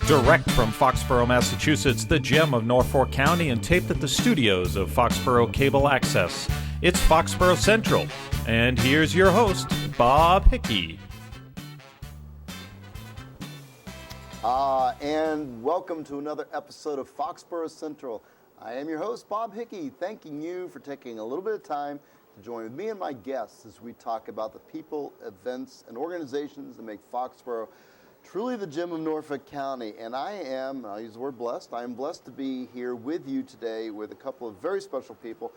Direct from Foxborough, Massachusetts, the gem of Norfolk County, and taped at the studios of Foxborough Cable Access. It's Foxborough Central, and here's your host, Bob Hickey. And welcome to another episode of Foxborough Central. I am your host, Bob Hickey, thanking you for taking a little bit of time to join with me and my guests as we talk about the people, events, and organizations that make Foxborough truly the gem of Norfolk County. And I'll use the word blessed, I am blessed to be here with you today with a couple of very special people.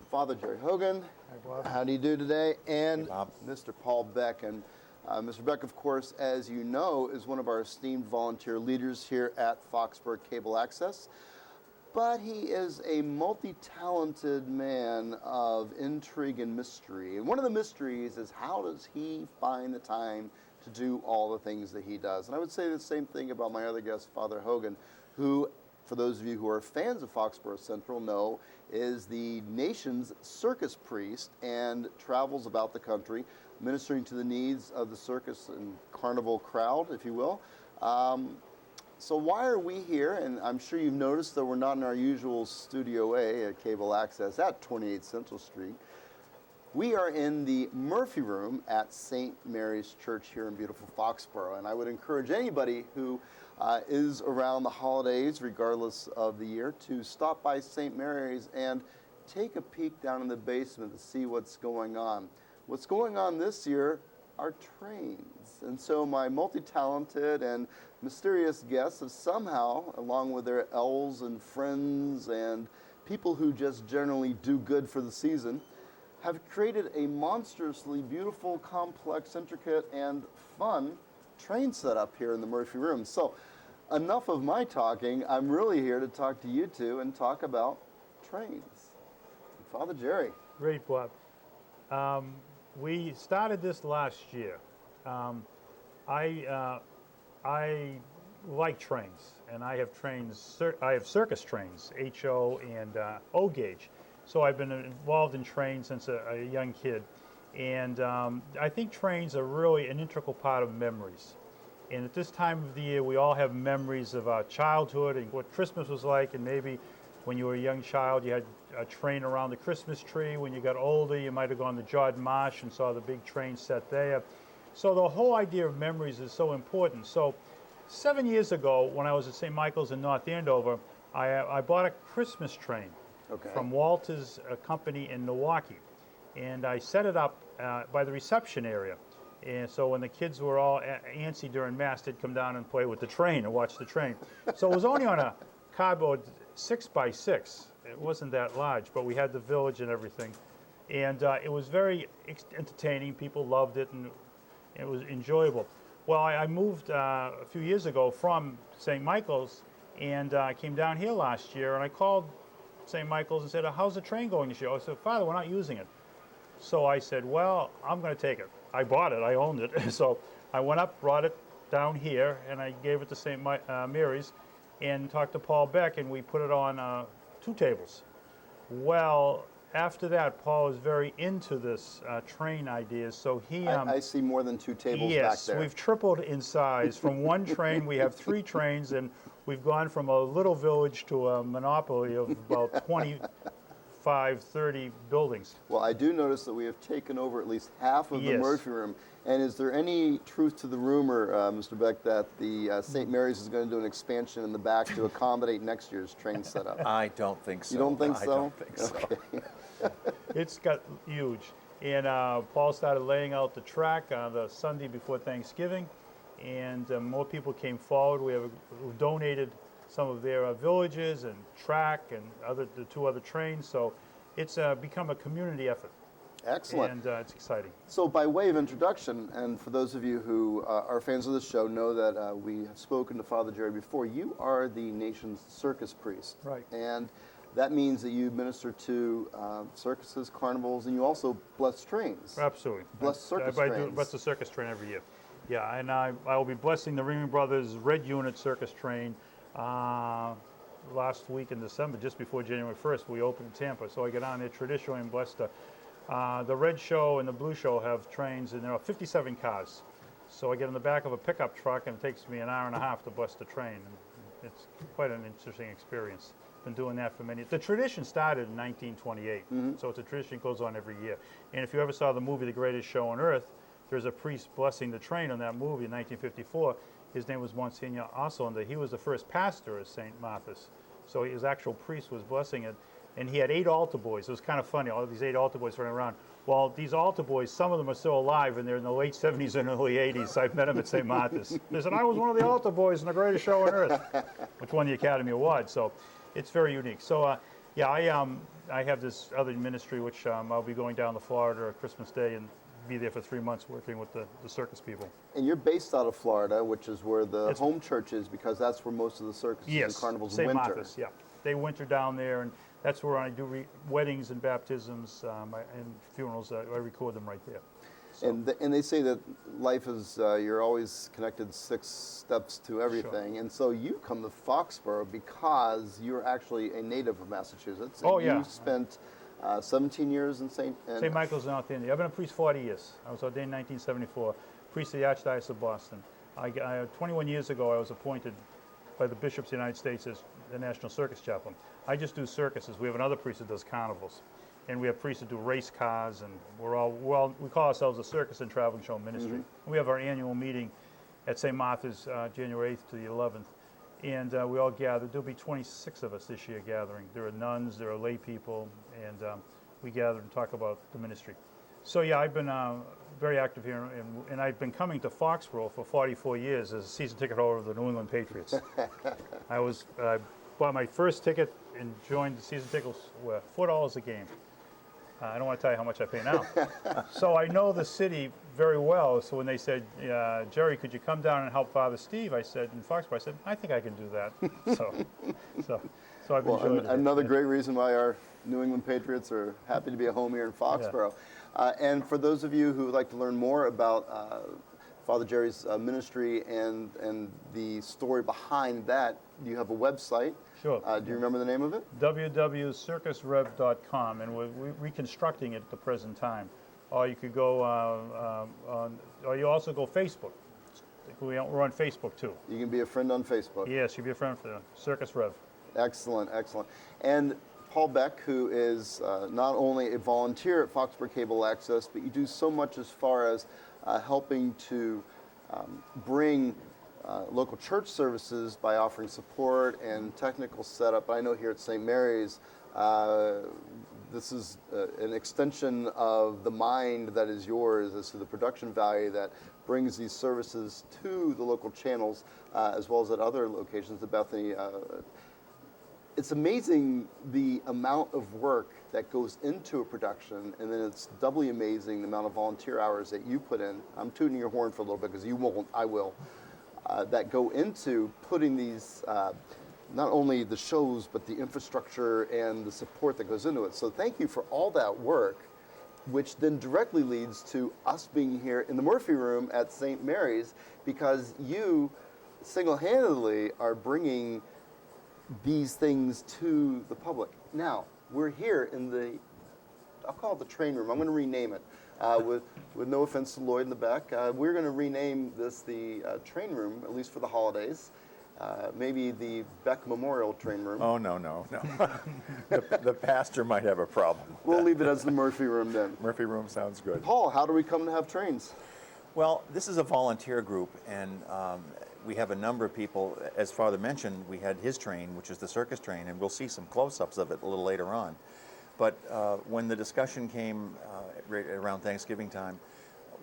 Father Jerry Hogan, hi, Bob. How do you do today? And hey, Bob. Mr. Paul Beck. And Mr. Beck, of course, as you know, is one of our esteemed volunteer leaders here at Foxborough Cable Access. But he is a multi-talented man of intrigue and mystery. And one of the mysteries is, how does he find the time to do all the things that he does? And I would say the same thing about my other guest, Father Hogan, who, for those of you who are fans of Foxborough Central, know is the nation's circus priest and travels about the country ministering to the needs of the circus and carnival crowd, if you will. So why are we here? And I'm sure you've noticed that we're not in our usual Studio A at Cable Access at 28 Central Street. We are in the Murphy Room at St. Mary's Church here in beautiful Foxborough. And I would encourage anybody who is around the holidays, regardless of the year, to stop by St. Mary's and take a peek down in the basement to see what's going on. What's going on this year are trains. And so my multi-talented and mysterious guests have somehow, along with their elves and friends and people who just generally do good for the season, have created a monstrously beautiful, complex, intricate, and fun train setup here in the Murphy Room. So enough of my talking. I'm really here to talk to you two and talk about trains. Father Jerry. Great, Bob. We started this last year. I like trains, and I have trains. I have circus trains, HO and O gauge. So I've been involved in trains since a young kid, and I think trains are really an integral part of memories. And at this time of the year, we all have memories of our childhood and what Christmas was like, and maybe when you were a young child, you had a train around the Christmas tree. When you got older, you might have gone to Jordan Marsh and saw the big train set there. So the whole idea of memories is so important. So 7 years ago, when I was at St. Michael's in North Andover, I bought a Christmas train from Walter's company in Milwaukee. And I set it up by the reception area. And so when the kids were all antsy during Mass, they'd come down and play with the train and watch the train. So it was only on a cardboard 6x6. It wasn't that large, but we had the village and everything. And it was very entertaining. People loved it, and it was enjoyable. Well, I moved a few years ago from St. Michael's, and I came down here last year, and I called St. Michael's and said, how's the train going this year? I said, Father, we're not using it. So I said, well, I'm going to take it. I bought it. I owned it. So I went up, brought it down here, and I gave it to St. Mary's and talked to Paul Beck, and we put it on 2 tables. Well, after that, Paul is very into this train ideas, so he... I see more than 2 tables back there. Yes, we've tripled in size. From one train, we have 3 trains, and we've gone from a little village to a monopoly of about 25, 30 buildings. Well, I do notice that we have taken over at least half of the Murphy Room. And is there any truth to the rumor, Mr. Beck, that the St. Mary's is going to do an expansion in the back to accommodate next year's train setup? I don't think so. You don't think so? I don't think so. Okay. It's got huge. And Paul started laying out the track on the Sunday before Thanksgiving, and more people came forward. We have donated some of their villages and track and the 2 other trains, so it's become a community effort. Excellent. And it's exciting. So by way of introduction, and for those of you who are fans of the show, know that we have spoken to Father Jerry before. You are the nation's circus priest. Right. And that means that you minister to circuses, carnivals, and you also bless trains. Absolutely. Bless circus I trains. do bless the circus train every year. Yeah, and I will be blessing the Ringling Brothers Red Unit Circus Train last week in December, just before January 1st. We opened in Tampa, so I get on there traditionally and bless the Red Show and the Blue Show have trains, and there are 57 cars. So I get in the back of a pickup truck, and it takes me an hour and a half to bust a train. And it's quite an interesting experience. Been doing that for many. The tradition started in 1928, so it's a tradition that goes on every year. And if you ever saw the movie The Greatest Show on Earth, there's a priest blessing the train on that movie in 1954. His name was Monsignor Osolander. He was the first pastor of St. Martha's. So his actual priest was blessing it. And he had 8 altar boys. It was kind of funny, all these 8 altar boys running around. Well, these altar boys, some of them are still alive, and they're in the late 70s and early 80s. I've met them at St. Martha's. They said, I was one of the altar boys in The Greatest Show on Earth, which won the Academy Award. So it's very unique. So, yeah, I have this other ministry, which I'll be going down to Florida on Christmas Day and be there for 3 months working with the circus people. And you're based out of Florida, which is where the home church is, because that's where most of the circuses and carnivals St. winter. Martha's, yeah. They winter down there, and that's where I do weddings and baptisms and funerals. I record them right there. So. And they say that life is, you're always connected 6 steps to everything. Sure. And so you come to Foxborough because you're actually a native of Massachusetts. And you spent 17 years in St. Michael's in North India. I've been a priest 40 years. I was ordained in 1974, priest of the Archdiocese of Boston. 21 years ago, I was appointed by the bishops of the United States as the National Circus Chaplain. I just do circuses. We have another priest that does carnivals. And we have priests that do race cars, and we call ourselves a circus and traveling show ministry. We have our annual meeting at St. Martha's January 8th to the 11th. And we all gather. There'll be 26 of us this year gathering. There are nuns, there are lay people, and we gather and talk about the ministry. So yeah, I've been very active here, and I've been coming to Foxborough for 44 years as a season ticket holder of the New England Patriots. I bought my first ticket and joined the season tickets were $4 a game. I don't want to tell you how much I pay now. So I know the city very well. So when they said, Jerry, could you come down and help Father Steve? I said, in Foxborough, I said, I think I can do that. So I've enjoyed it. Another great reason why our New England Patriots are happy to be at home here in Foxborough. Yeah. And for those of you who would like to learn more about Father Jerry's ministry and the story behind that, you have a website. Sure. Do you remember the name of it? www.circusrev.com, and we're reconstructing it at the present time. Or you could go or you also go Facebook. We're on Facebook too. You can be a friend on Facebook. Yes, you can be a friend for Circus Rev. Excellent, excellent. And Paul Beck, who is not only a volunteer at Foxborough Cable Access, but you do so much as far as helping to bring local church services by offering support and technical setup. I know here at St. Mary's, this is an extension of the mind that is yours as to the production value that brings these services to the local channels, as well as at other locations at Bethany. It's amazing the amount of work that goes into a production, and then it's doubly amazing the amount of volunteer hours that you put in. I'm tooting your horn for a little bit because you won't, I will. That go into putting these, not only the shows, but the infrastructure and the support that goes into it. So thank you for all that work, which then directly leads to us being here in the Murphy Room at St. Mary's, because you single-handedly are bringing these things to the public. Now, we're here in the, I'll call it the train room. I'm going to rename it. With no offense to Lloyd in the back, we're going to rename this the train room, at least for the holidays. Maybe the Beck Memorial Train Room. Oh, no. The pastor might have a problem. We'll leave it as the Murphy Room then. Murphy Room sounds good. Paul, how do we come to have trains? Well, this is a volunteer group, and we have a number of people. As Father mentioned, we had his train, which is the circus train, and we'll see some close-ups of it a little later on. But when the discussion came right around Thanksgiving time,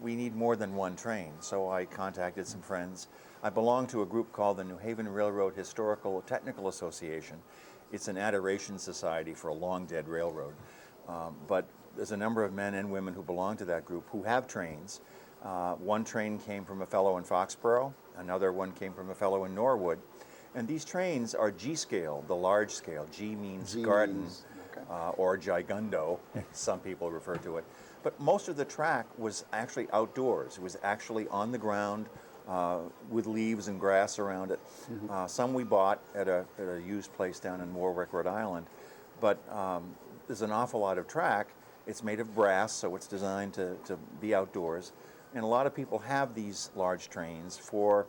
we need more than one train. So I contacted some friends. I belong to a group called the New Haven Railroad Historical Technical Association. It's an adoration society for a long-dead railroad. But there's a number of men and women who belong to that group who have trains. One train came from a fellow in Foxborough. Another one came from a fellow in Norwood. And these trains are G-scale, the large scale. G means garden. Or gigundo, some people refer to it. But most of the track was actually outdoors. It was actually on the ground with leaves and grass around it. Mm-hmm. Some we bought at a used place down in Warwick, Rhode Island. But there's an awful lot of track. It's made of brass, so it's designed to be outdoors. And a lot of people have these large trains for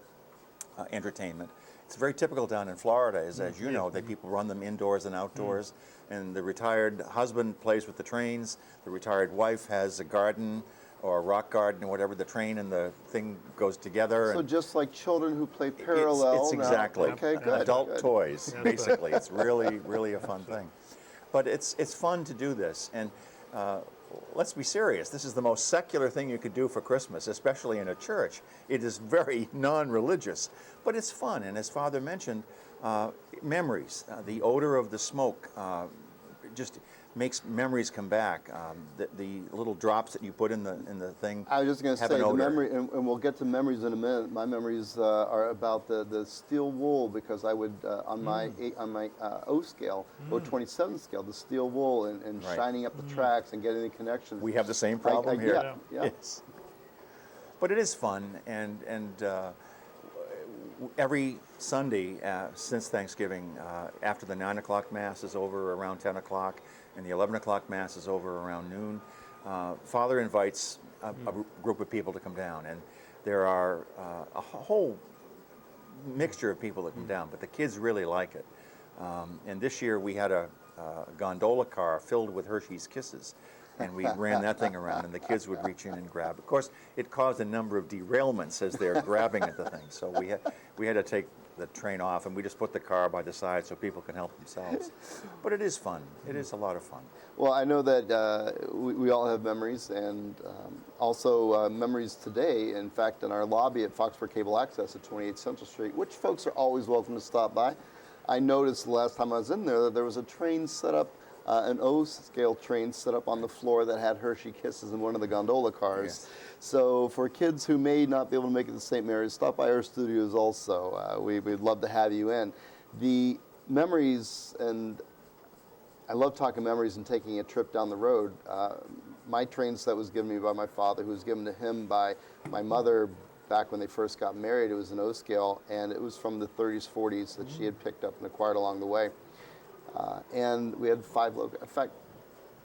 entertainment. It's very typical down in Florida, as you know, that people run them indoors and outdoors. And the retired husband plays with the trains. The retired wife has a garden or a rock garden or whatever. The train and the thing goes together. So and just like children who play parallel. It's exactly. Okay, good. Adult good. toys, basically. It's really, really a fun thing. But it's fun to do this. And let's be serious. This is the most secular thing you could do for Christmas, especially in a church. It is very non-religious, but it's fun. And as Father mentioned, memories, the odor of the smoke just makes memories come back. The little drops that you put in the thing. I was just going to have say an the odor. memory, and we'll get to memories in a minute. My memories are about the steel wool, because I would on my O scale, O27 scale, the steel wool, and Right. shining up the tracks and getting the connections. We have the same problem here. Yeah. Yes. But it is fun, and every Sunday since Thanksgiving, after the 9 o'clock Mass is over around 10 o'clock, and the 11 o'clock Mass is over around noon, Father invites a group of people to come down, and there are a whole mixture of people that come down, but the kids really like it. And this year we had a gondola car filled with Hershey's Kisses, and we ran that thing around, and the kids would reach in and grab. Of course, it caused a number of derailments as they're grabbing at the thing, so we had to take the train off, and we just put the car by the side so people can help themselves. But it is fun. It is a lot of fun. Well, I know that we all have memories, and also memories today. In fact, in our lobby at Foxborough Cable Access at 28 Central Street, which folks are always welcome to stop by. I noticed the last time I was in there that there was a train set up, an O-scale train set up on the floor that had Hershey Kisses in one of the gondola cars. Yes. So for kids who may not be able to make it to St. Mary's, stop by our studios also. We'd love to have you in. The memories, and I love talking memories and taking a trip down the road. My train set was given me by my father, who was given to him by my mother back when they first got married. It was an O-scale, and it was from the 30s, 40s that she had picked up and acquired along the way. And we had 5 in fact,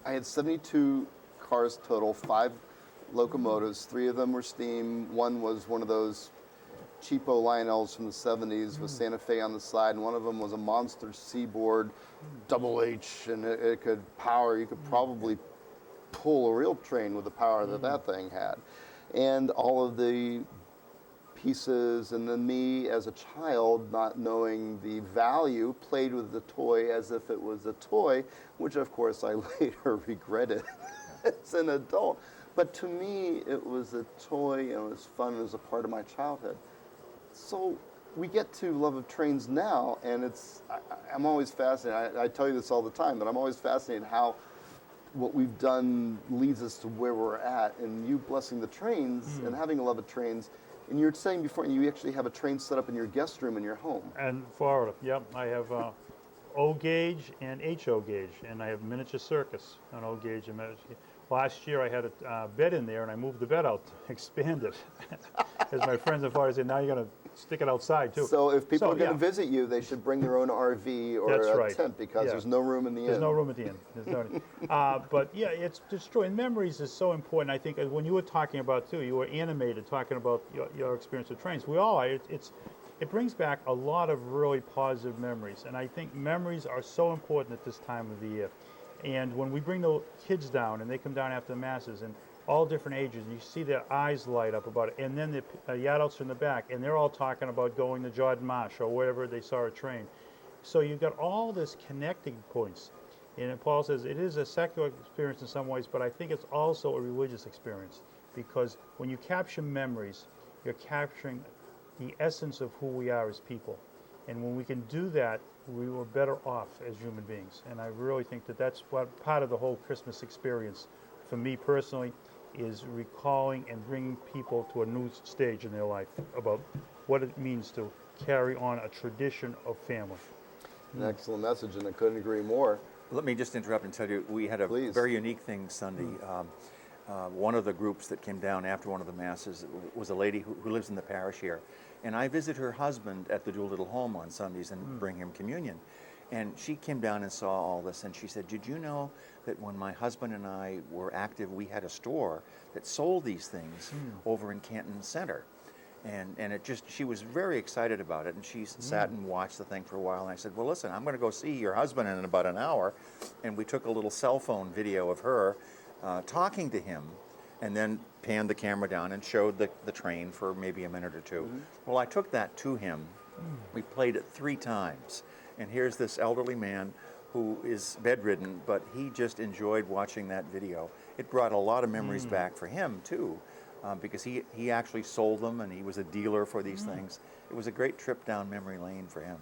I had 72 cars total, 5 locomotives. 3 of them were steam. 1 was one of those cheapo Lionels from the 70s with Santa Fe on the side, and one of them was a monster Seaboard Double H, and it could power. You could probably pull a real train with the power that that thing had. And all of the pieces, and then me as a child, not knowing the value, played with the toy as if it was a toy, which of course I later regretted as an adult. But to me, it was a toy, and it was fun, it was a part of my childhood. So we get to Love of Trains now, and I'm always fascinated. I tell you this all the time, but I'm always fascinated how what we've done leads us to where we're at. And you blessing the trains and having a love of trains, and you're saying before you actually have a train set up in your guest room in your home. And Florida, yep. I have O gauge and HO gauge, and I have miniature circus on O gauge and miniature. Last year I had a bed in there, and I moved the bed out to expand it. As my friends and fathers said, now you're going to stick it outside too. So if people are going to yeah. visit you, they should bring their own RV or That's a right. tent, because Yeah. there's no room in the inn. There's no room at the end. There's no, but yeah, it's destroying. Memories is so important. I think when you were talking about too, you were animated talking about your experience with trains. We all are. It brings back a lot of really positive memories, and I think memories are so important at this time of the year. And when we bring the kids down, and they come down after the masses, and all different ages, and you see their eyes light up about it, and then the adults are in the back, and they're all talking about going to Jordan Marsh or wherever they saw a train. So you've got all this connecting points. And Paul says it is a secular experience in some ways, but I think it's also a religious experience, because when you capture memories, you're capturing the essence of who we are as people. And when we can do that, we were better off as human beings. And I really think that that's what part of the whole Christmas experience, for me personally, is recalling and bringing people to a new stage in their life about what it means to carry on a tradition of family. An excellent message, and I couldn't agree more. Let me just interrupt and tell you, we had a Please. very unique thing Sunday. One of the groups that came down after one of the masses was a lady who lives in the parish here. And I visit her husband at the Doolittle home on Sundays and bring him communion. And she came down and saw all this, and she said, did you know that when my husband and I were active, we had a store that sold these things over in Canton Center? And it just, she was very excited about it, and she sat and watched the thing for a while, and I said, well, listen, I'm going to go see your husband in about an hour. And we took a little cell phone video of her talking to him, and then panned the camera down and showed the train for maybe a minute or two. Well, I took that to him. We played it 3 times, and here's this elderly man who is bedridden, but he just enjoyed watching that video. It brought a lot of memories back for him, too. Because he actually sold them, and he was a dealer for these things. It was a great trip down memory lane for him.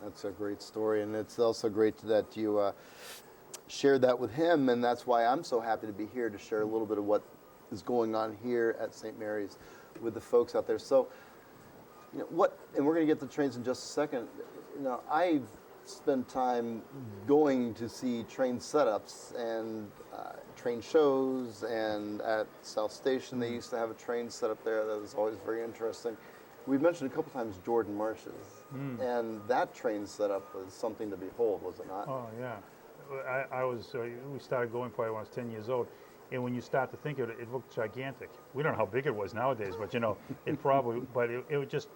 That's a great story, and it's also great that you shared that with him, and that's why I'm so happy to be here to share a little bit of what is going on here at St. Mary's with the folks out there. So, you know, and we're going to get to trains in just a second. You know, I've spent time going to see train setups and train shows, and at South Station they used to have a train set up there that was always very interesting. We've mentioned a couple times Jordan Marshes, and that train setup was something to behold, was it not? Oh, yeah. We started going probably when I was 10 years old, and when you start to think of it, it looked gigantic. We don't know how big it was nowadays, but you know, it probably, but it just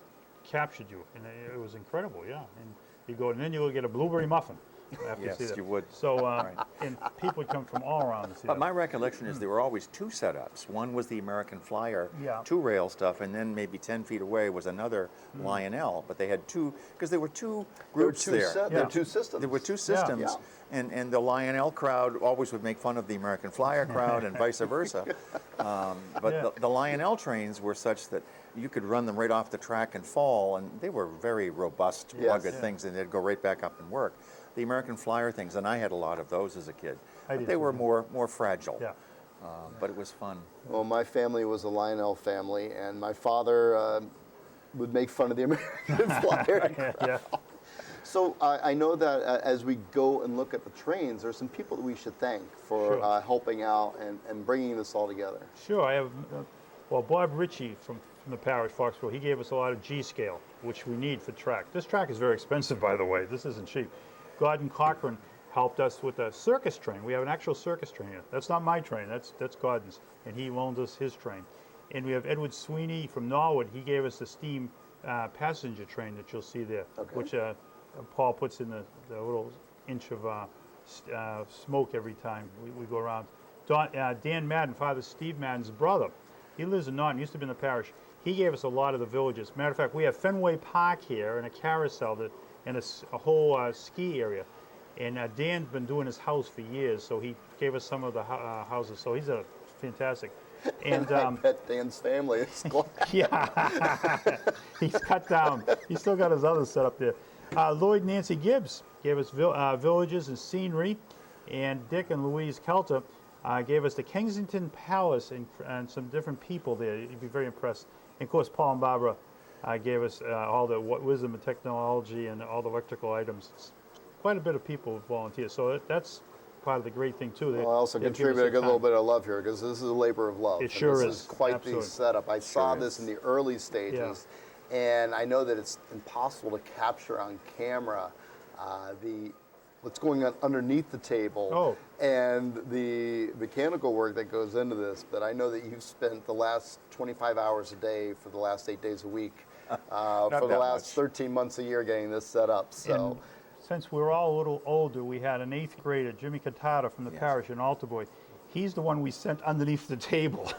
captured you, and it was incredible, yeah. And you go, and then you go get a blueberry muffin after you see Yes, that. you would. So, and people would come from all around to see But that. my recollection is there were always 2 setups. One was the American Flyer, Yeah. 2-rail stuff, and then maybe 10 feet away was another Lionel. But they had 2, because there were 2 groups there. There were 2 systems. There were 2 systems, Yeah. and the Lionel crowd always would make fun of the American Flyer crowd and vice versa. But Yeah. the Lionel trains were such that you could run them right off the track and fall, and they were very robust, rugged things, and they'd go right back up and work. The American Flyer things, and I had a lot of those as a kid, I but did they too, were yeah. more fragile. Yeah. But it was fun. Well, my family was a Lionel family, and my father would make fun of the American Flyer. Yeah. So I know that as we go and look at the trains, there's some people that we should thank for Sure. helping out and bringing this all together. Sure, I have, well, Bob Ritchie from the parish, Foxborough, he gave us a lot of G-scale, which we need for track. This track is very expensive, by the way. This isn't cheap. Gordon Cochran helped us with a circus train. We have an actual circus train here. That's not my train, that's Gordon's, and he loaned us his train. And we have Edward Sweeney from Norwood. He gave us the steam passenger train that you'll see there, which Paul puts in the little inch of smoke every time we go around. Dan Madden, Father Steve Madden's brother, he lives in Norton, used to be in the parish. He gave us a lot of the villages. Matter of fact, we have Fenway Park here and a carousel and a whole ski area. And Dan's been doing his house for years, so he gave us some of the houses. So he's a fantastic. And I bet Dan's family is glad. yeah, he's cut down. He's still got his others set up there. Lloyd Nancy Gibbs gave us villages and scenery, and Dick and Louise Kelter gave us the Kensington Palace and some different people there. You'd be very impressed. And of course, Paul and Barbara gave us all the wisdom and technology and all the electrical items. Quite a bit of people volunteer, so that's part of the great thing too. Well, I also contributed a little bit of love here because this is a labor of love. It sure This is quite Absolutely. the setup. I saw Sure this is. in the early stages, and I know that it's impossible to capture on camera what's going on underneath the table and the mechanical work that goes into this. But I know that you've spent the last 25 hours a day for the last 8 days a week for the last 13 months a year getting this set up. So. And since we're all a little older, we had an 8th grader, Jimmy Cantata from the parish in Altaboy. He's the one we sent underneath the table.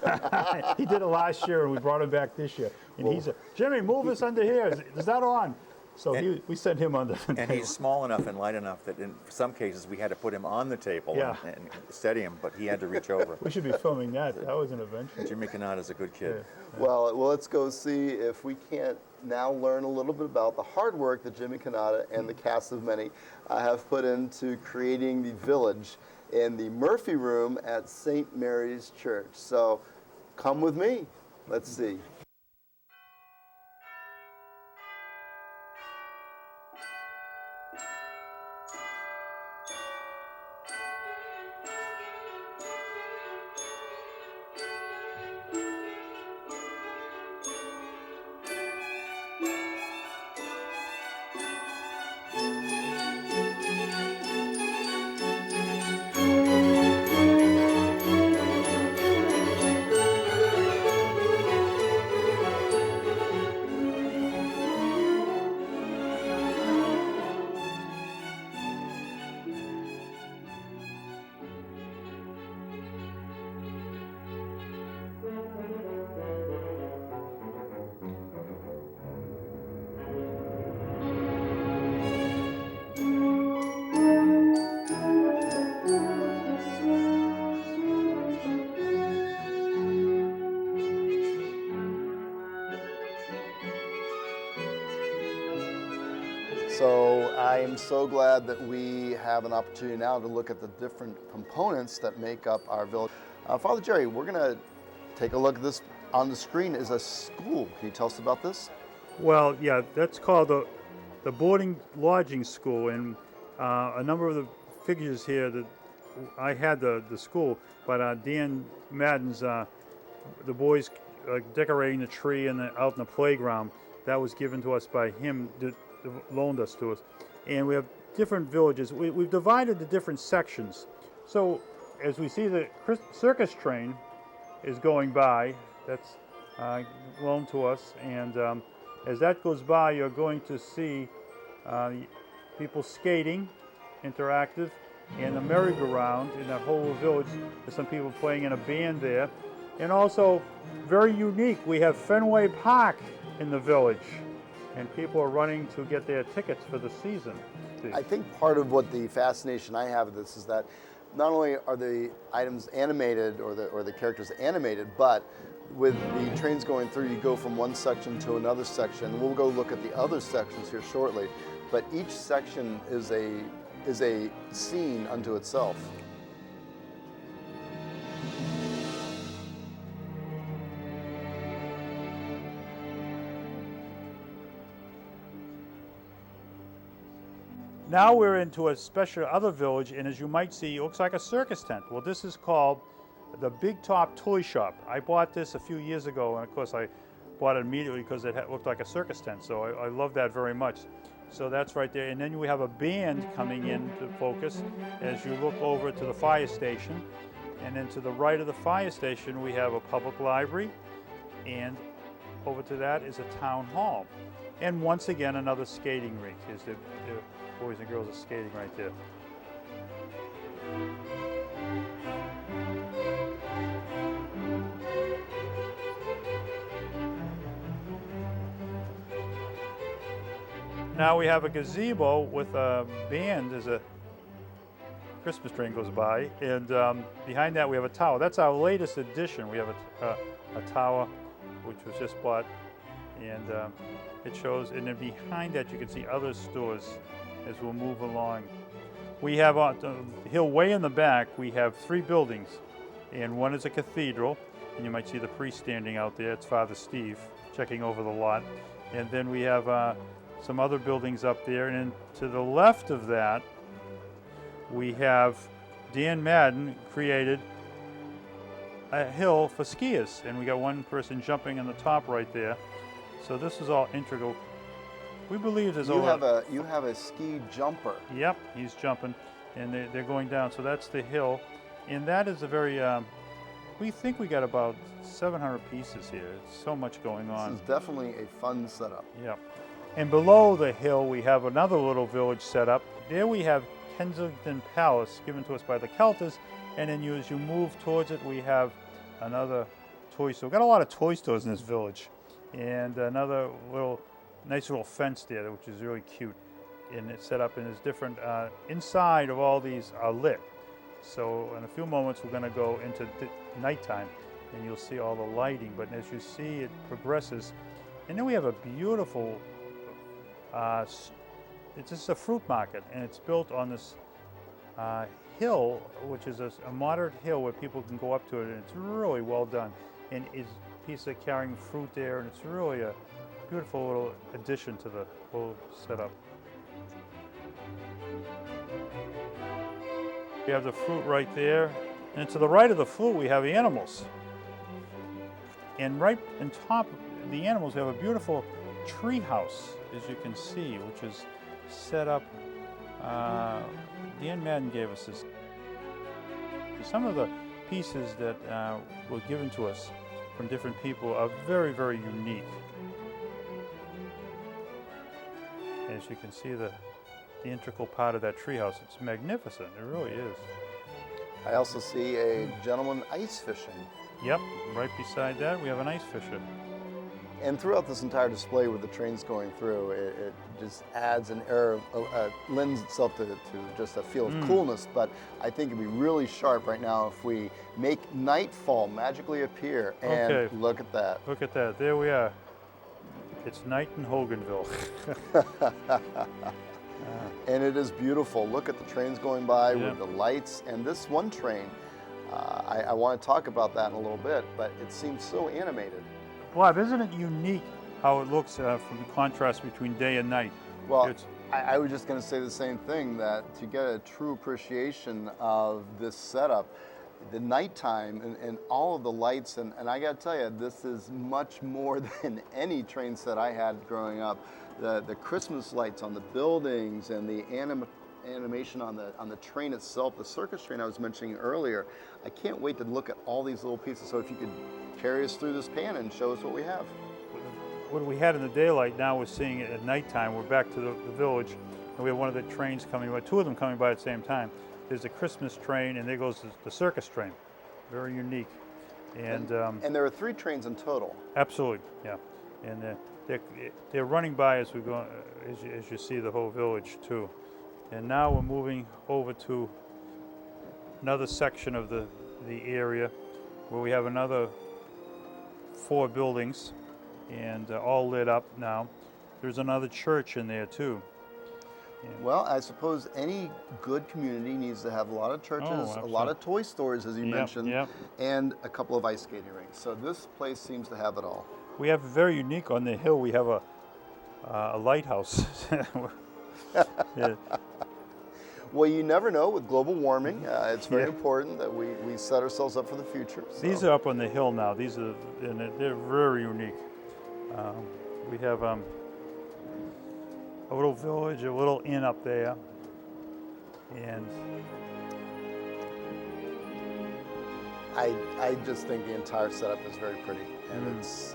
He did it last year, and we brought him back this year. And he said, Jimmy, move us under here. Is that on? So we sent him under the And table. he's small enough and light enough that in some cases we had to put him on the table and steady him, but he had to reach over. We should be filming that. That was an adventure. Jimmy Canada's a good kid. Well, let's go see if we can't now learn a little bit about the hard work that Jimmy Canada and the cast of many have put into creating the village in the Murphy Room at St. Mary's Church. So come with me. Let's see. So I am so glad that we have an opportunity now to look at the different components that make up our village. Father Jerry, we're going to take a look at this. On the screen is a school. Can you tell us about this? Well, yeah, that's called the boarding lodging school, and a number of the figures here that I had the school, but Dan Madden's the boys decorating the tree and out in the playground, that was given to us by him, loaned us to us. And we have different villages. We've divided the different sections. So as we see the circus train is going by, that's loaned to us, and as that goes by, you're going to see people skating, interactive, and the merry-go-round in that whole village. There's some people playing in a band there. And also, very unique, we have Fenway Park in the village, and people are running to get their tickets for the season. I think part of what the fascination I have of this is that not only are the items animated or the characters animated, but with the trains going through, you go from one section to another section. We'll go look at the other sections here shortly, but each section is a scene unto itself. Now we're into a special other village, and as you might see, it looks like a circus tent. Well, this is called the Big Top Toy Shop. I bought this a few years ago, and of course I bought it immediately because it looked like a circus tent, so I love that very much. So that's right there, and then we have a band coming in to focus as you look over to the fire station, and then to the right of the fire station we have a public library, and over to that is a town hall. And once again, another skating rink. Here's the boys and girls are skating right there. Now we have a gazebo with a band as a Christmas train goes by, and behind that we have a tower. That's our latest addition. We have a tower which was just bought, and it shows, and then behind that you can see other stores as we'll move along. We have on the hill way in the back, we have 3 buildings, and one is a cathedral, and you might see the priest standing out there. It's Father Steve checking over the lot. And then we have some other buildings up there, and then to the left of that we have Dan Madden created a hill for skiers, and we got one person jumping on the top right there. So this is all integral. We believe there's you have a ski jumper. Yep, he's jumping, and they're going down. So that's the hill, and that is a very. We think we got about 700 pieces here. It's so much going on. This is definitely a fun setup. Yep. And below the hill we have another little village set up. There we have Kensington Palace, given to us by the Celters, and then as you move towards it, we have another toy store. We've got a lot of toy stores in this village, and another nice little fence there, which is really cute. And it's set up, and there's different, inside of all these are lit. So in a few moments we're going to go into nighttime, and you'll see all the lighting, but as you see it progresses. And then we have a beautiful, it's just a fruit market, and it's built on this hill, which is a moderate hill where people can go up to it, and it's really well done. And it's a piece of carrying fruit there, and it's really a beautiful little addition to the whole setup. We have the fruit right there, and to the right of the fruit we have animals. And right on top of the animals we have a beautiful tree house, as you can see, which is set up. Dan Madden gave us this. Some of the pieces that were given to us from different people are very, very unique. As you can see, the integral part of that treehouse, it's magnificent. It really is. I also see a gentleman ice fishing. Yep, right beside that we have an ice fisher. And throughout this entire display with the trains going through, it just adds an air, lends itself to just a feel of coolness. But I think it'd be really sharp right now if we make nightfall magically appear. And okay. Look at that. Look at that. There we are. It's night in Hoganville. And it is beautiful. Look at the trains going by Yeah. with the lights. And this one train, I want to talk about that in a little bit, but it seems so animated. Bob, isn't it unique how it looks from the contrast between day and night? Well, It's- I was just going to say the same thing, that to get a true appreciation of this setup, the nighttime and all of the lights, and I got to tell you, this is much more than any train set I had growing up. The Christmas lights on the buildings and the animation on the train itself, the circus train I was mentioning earlier. I can't wait to look at all these little pieces. So if you could carry us through this pan and show us what we have. What we had in the daylight, now we're seeing it at nighttime. We're back to the village, and we have one of the trains coming by, two of them coming by at the same time. There's a Christmas train, and there goes the circus train. Very unique. And there are 3 trains in total. absolutely, yeah. And they're running by as we go, as you see the whole village too. And now we're moving over to another section of the area where we have another 4 buildings, and all lit up now. There's another church in there too. Well, I suppose any good community needs to have a lot of churches, a lot of toy stores, as you mentioned, and a couple of ice skating rinks. So this place seems to have it all. We have very unique on the hill. We have a lighthouse. Yeah. Well, you never know with global warming. It's very important that we set ourselves up for the future. So. These are up on the hill now. These are, and they're very unique. We have a little village, a little inn up there, and I just think the entire setup is very pretty, and it's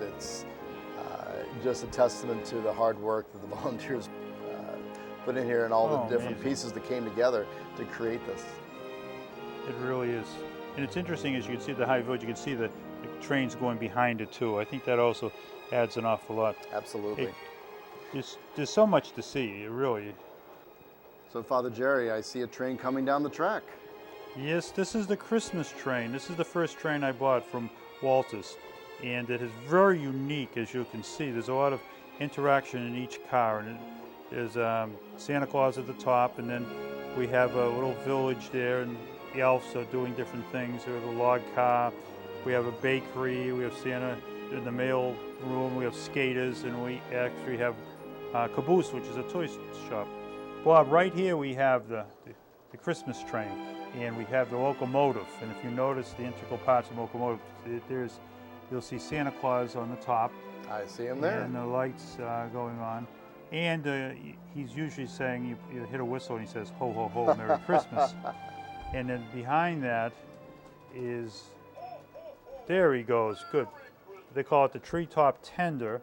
just a testament to the hard work that the volunteers put in here and all the different pieces that came together to create this. it really is. And it's interesting, as you can see the high village, you can see the trains going behind it too. I think that also adds an awful lot. Absolutely. There's so much to see, really. So, Father Jerry, I see a train coming down the track. Yes, this is the Christmas train. This is the first train I bought from Walters, and it is very unique, as you can see. There's a lot of interaction in each car, and there's Santa Claus at the top, and then we have a little village there, and the elves are doing different things. There's a log car. We have a bakery. We have Santa in the mail room. We have skaters, and we actually have Caboose, which is a toy shop. Bob, right here we have the Christmas train, and we have the locomotive. And if you notice the integral parts of the locomotive, you'll see Santa Claus on the top. I see him there. And the lights going on. And he's usually saying, you hit a whistle and he says, ho, ho, ho, Merry Christmas. And then behind that is, there he goes, good. They call it the treetop tender.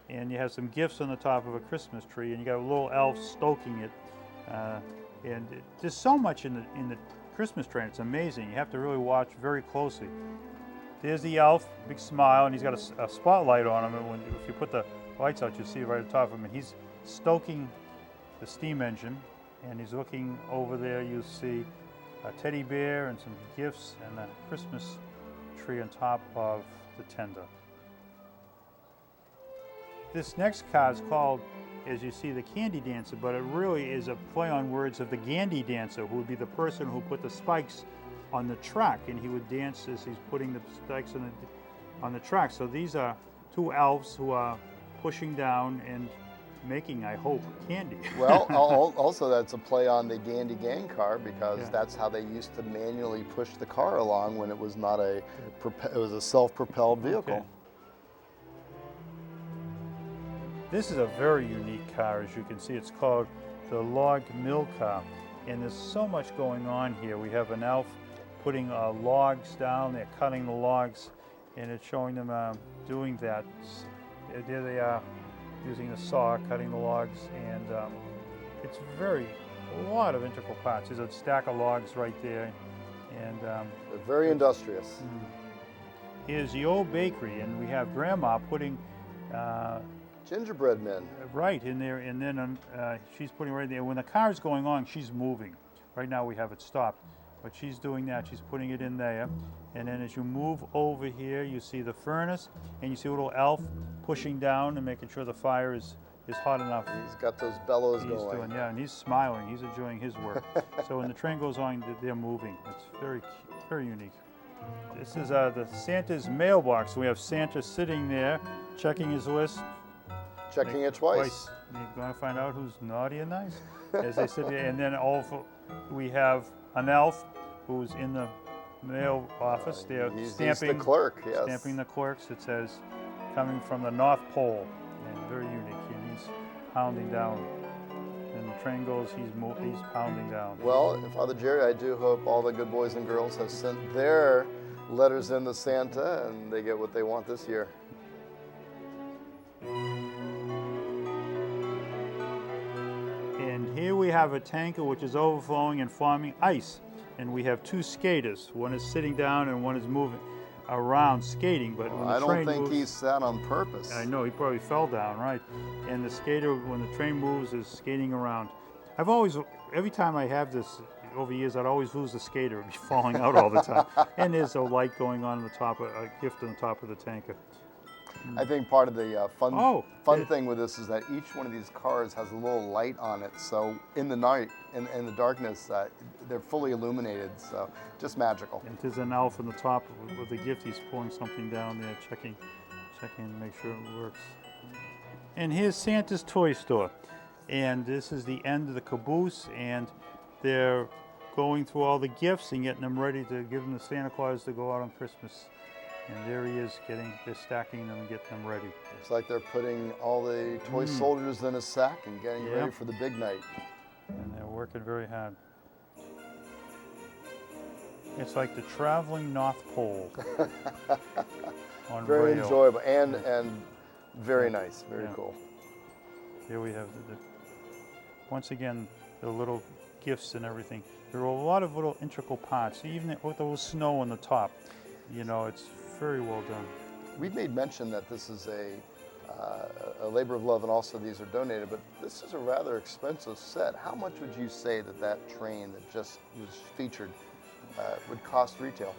And you have some gifts on the top of a Christmas tree, and you got a little elf stoking it. There's so much in the Christmas train. It's amazing. You have to really watch very closely. There's the elf, big smile, and he's got a spotlight on him. And if you put the lights out, you see right at the top of him. And he's stoking the steam engine, and he's looking over there. You see a teddy bear and some gifts and a Christmas tree on top of the tender. This next car is called, as you see, the Candy Dancer, but it really is a play on words of the Gandy Dancer, who would be the person who put the spikes on the track, and he would dance as he's putting the spikes on the track. So these are 2 elves who are pushing down and making, I hope, candy. Well, also that's a play on the Gandy Gang car, because that's how they used to manually push the car along when it was not it was a self-propelled vehicle. Okay. This is a very unique car, as you can see. It's called the log mill car, and there's so much going on here. We have an elf putting logs down. They're cutting the logs, and it's showing them doing that. There they are, using a saw, cutting the logs, and it's a lot of integral parts. There's a stack of logs right there, and They're very industrious. Here's the old bakery, and we have Grandma putting Gingerbread men. right in there, and then she's putting right there. When the car's going on, she's moving. Right now we have it stopped. but she's doing that. She's putting it in there. And then as you move over here, you see the furnace, and you see a little elf pushing down and making sure the fire is hot enough. He's got those bellows He's going. doing, yeah, and he's smiling. He's enjoying his work. So when the train goes on, they're moving. It's very, very unique. This is the Santa's mailbox. We have Santa sitting there, checking his list. Checking it twice. You're going to find out who's naughty and nice as they sit there. And then also we have an elf who's in the mail office. They're He's stamping the clerk, yes. stamping the clerks. It says, coming from the North Pole, and very unique. And he's pounding down. And the train goes, he's pounding down. Well, Father Jerry, I do hope all the good boys and girls have sent their letters in to Santa and they get what they want this year. And here we have a tanker which is overflowing and forming ice. And we have two skaters. One is sitting down and one is moving around skating. But when I the don't train think moves, he sat on purpose. I know, he probably fell down, right? And the skater, when the train moves, is skating around. I've always, every time I have this over years, I'd always lose the skater. It'd be falling out all the time. And there's a light going on the top, a gift on the top of the tanker. I think part of the fun yeah. thing with this is that each one of these cars has a little light on it. So in the night, in the darkness, they're fully illuminated. So just magical. And there's an elf on the top with the gift. He's pulling something down there, checking to make sure it works. And here's Santa's toy store. And this is the end of the caboose, and they're going through all the gifts and getting them ready to give them to Santa Claus to go out on Christmas. And there he is, they're stacking them and getting them ready. Looks like they're putting all the toy soldiers in a sack and getting ready for the big night. And they're working very hard. It's like the traveling North Pole on Very rail. enjoyable and very nice, very cool. Here we have once again the little gifts and everything. There are a lot of little integral parts, even with the little snow on the top. You know, it's very well done. We've made mention that this is a labor of love, and also these are donated, but this is a rather expensive set. How much would you say that train that just was featured would cost retail?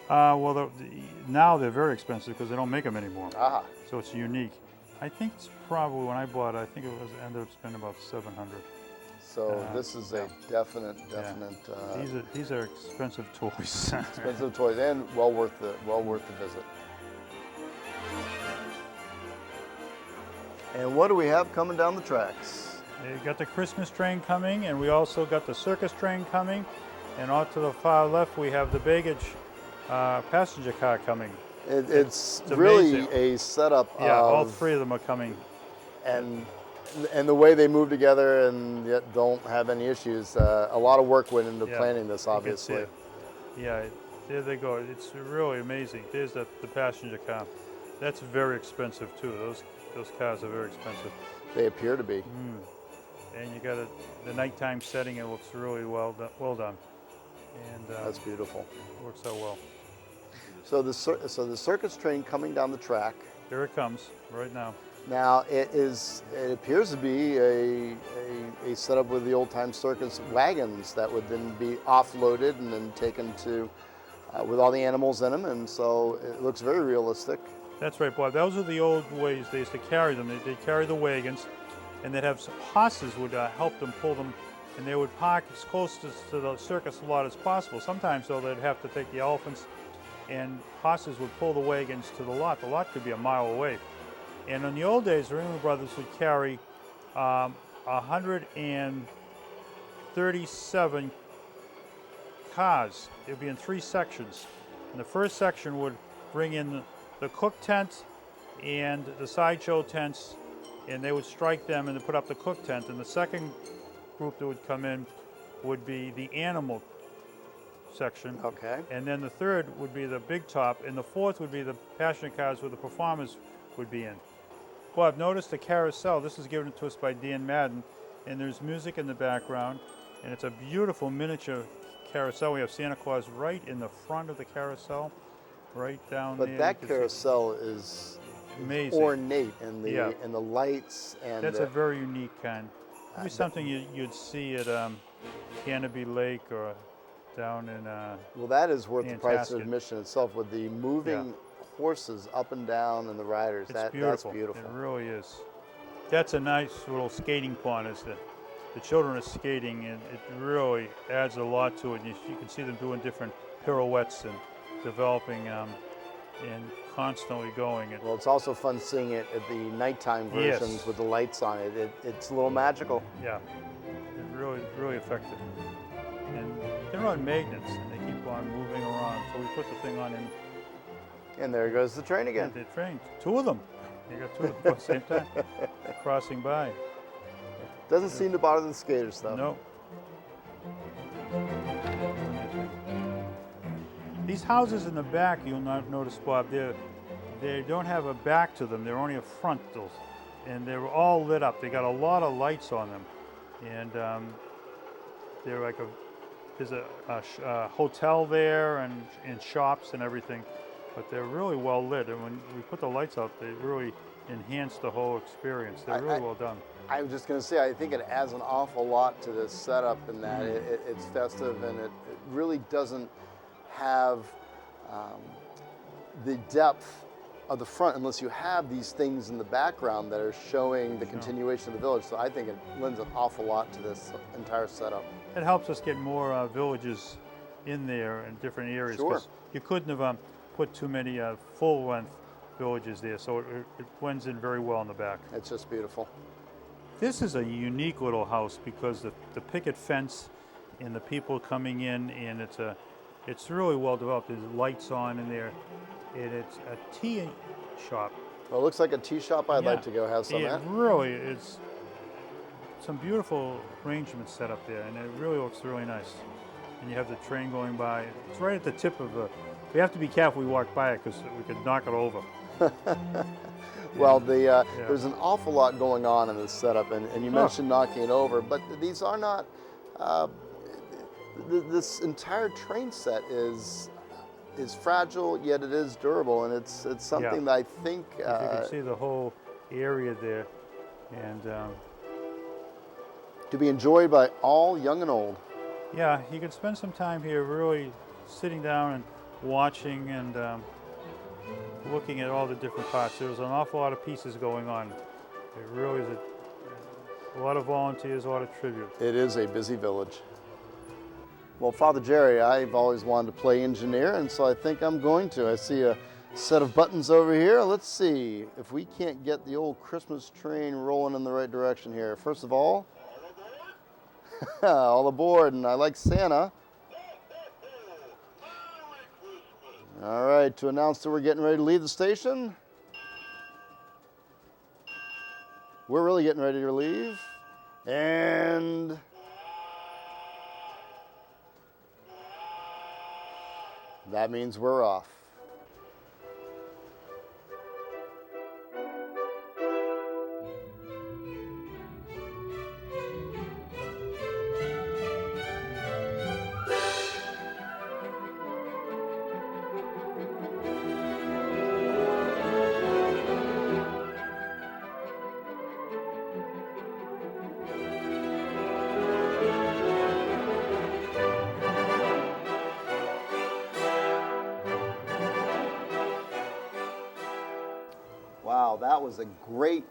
Well, now they're very expensive because they don't make them anymore. Ah. So it's unique. I think it's probably, when I bought it, I think it was ended up spending about $700. So this is a definite. These are expensive toys. Expensive toys, and well worth the visit. And what do we have coming down the tracks? You got the Christmas train coming, and we also got the circus train coming, and off to the far left we have the baggage passenger car coming. It's really amazing. A setup. Yeah, all three of them are coming. And the way they move together and yet don't have any issues. A lot of work went into planning this, obviously. Yeah, there they go. It's really amazing. There's the passenger car. That's very expensive too. Those cars are very expensive. They appear to be. And you got the nighttime setting. It looks really well done. And that's beautiful. Works out well. So the circus train coming down the track. Here it comes right now. Now it appears to be a setup with the old-time circus wagons that would then be offloaded and then taken to with all the animals in them, and so it looks very realistic. That's right, Bob. Those are the old ways they used to carry them. They'd carry the wagons, and they'd have horses would help them pull them, and they would park as close to the circus lot as possible. Sometimes, though, they'd have to take the elephants, and horses would pull the wagons to the lot. The lot could be a mile away. And in the old days, the Ringling Brothers would carry 137 cars. It would be in 3 sections. And the first section would bring in the cook tent and the sideshow tents, and they would strike them and put up the cook tent. And the second group that would come in would be the animal section. Okay. And then the third would be the big top, and the fourth would be the passenger cars where the performers would be in. Well, I've noticed the carousel. This is given to us by Dan Madden, and there's music in the background, and it's a beautiful miniature carousel. We have Santa Claus right in the front of the carousel, right down there. But that carousel is amazing, ornate, and the lights and that's a very unique kind. It'd be something you'd see at Canopy Lake or down in. Well, that is worth the price of Nantasket. admission itself with the moving horses up and down and the riders. It's beautiful. That's beautiful. It really is. That's a nice little skating pond. As the children are skating, and it really adds a lot to it. You can see them doing different pirouettes and developing and constantly going. Well, it's also fun seeing it at the nighttime versions Yes. with the lights on it. It's a little magical. Yeah, it really effective. And they're on magnets, and they keep on moving around. So we put the thing on in And there goes the train again. the train. Two of them. You got two of them at the same time, crossing by. Doesn't seem to bother the skaters, though. No. These houses in the back, you'll not notice, Bob, they don't have a back to them. They're only a front. And they're all lit up. They got a lot of lights on them. And they're like there's a hotel there and shops and everything. But they're really well lit. And when we put the lights out, they really enhance the whole experience. They're really well done. I was just going to say, I think it adds an awful lot to this setup in that it's festive and it really doesn't have the depth of the front unless you have these things in the background that are showing the continuation of the village. So I think it lends an awful lot to this entire setup. It helps us get more villages in there in different areas. Sure. 'Cause you couldn't have put too many full-length villages there, so it blends in very well in the back. It's just beautiful. This is a unique little house because the picket fence and the people coming in, and it's really well developed. There's lights on in there, and it's a tea shop. Well, it looks like a tea shop. I'd like to go have some It at. really is some beautiful arrangements set up there, and it really looks really nice. And you have the train going by. It's right at the tip of the. We have to be careful we walk by it because we could knock it over. Well, there's an awful lot going on in this setup, and you mentioned knocking it over, but these are not. This entire train set is fragile, yet it is durable, and it's something that I think. You can see the whole area there, and to be enjoyed by all, young and old. yeah, you can spend some time here, really sitting down and watching and looking at all the different parts. There's an awful lot of pieces going on. It really is a lot of volunteers, a lot of tribute. It is a busy village. Well, Father Jerry, I've always wanted to play engineer, and so I think I'm going to. I see a set of buttons over here. Let's see if we can't get the old Christmas train rolling in the right direction here. First of all, all aboard, and I like Santa. All right, to announce that we're getting ready to leave the station. We're really getting ready to leave. And that means we're off. Wow, that was a great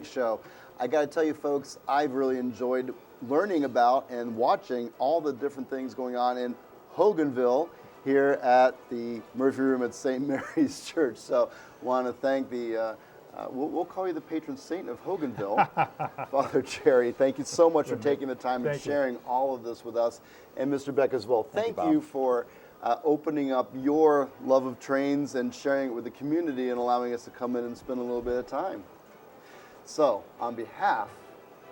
show. I got to tell you, folks, I've really enjoyed learning about and watching all the different things going on in Hoganville here at the Murphy Room at St. Mary's Church. So want to thank we'll call you the patron saint of Hoganville, Father Jerry. Thank you so much for taking the time and sharing all of this with us. And Mr. Beck as well. Thank you for opening up your love of trains and sharing it with the community and allowing us to come in and spend a little bit of time. So, on behalf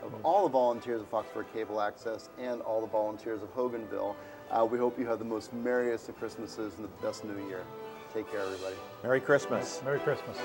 of all the volunteers of Foxborough Cable Access and all the volunteers of Hoganville, we hope you have the most merriest of Christmases and the best New Year. Take care, everybody. Merry Christmas. Merry Christmas.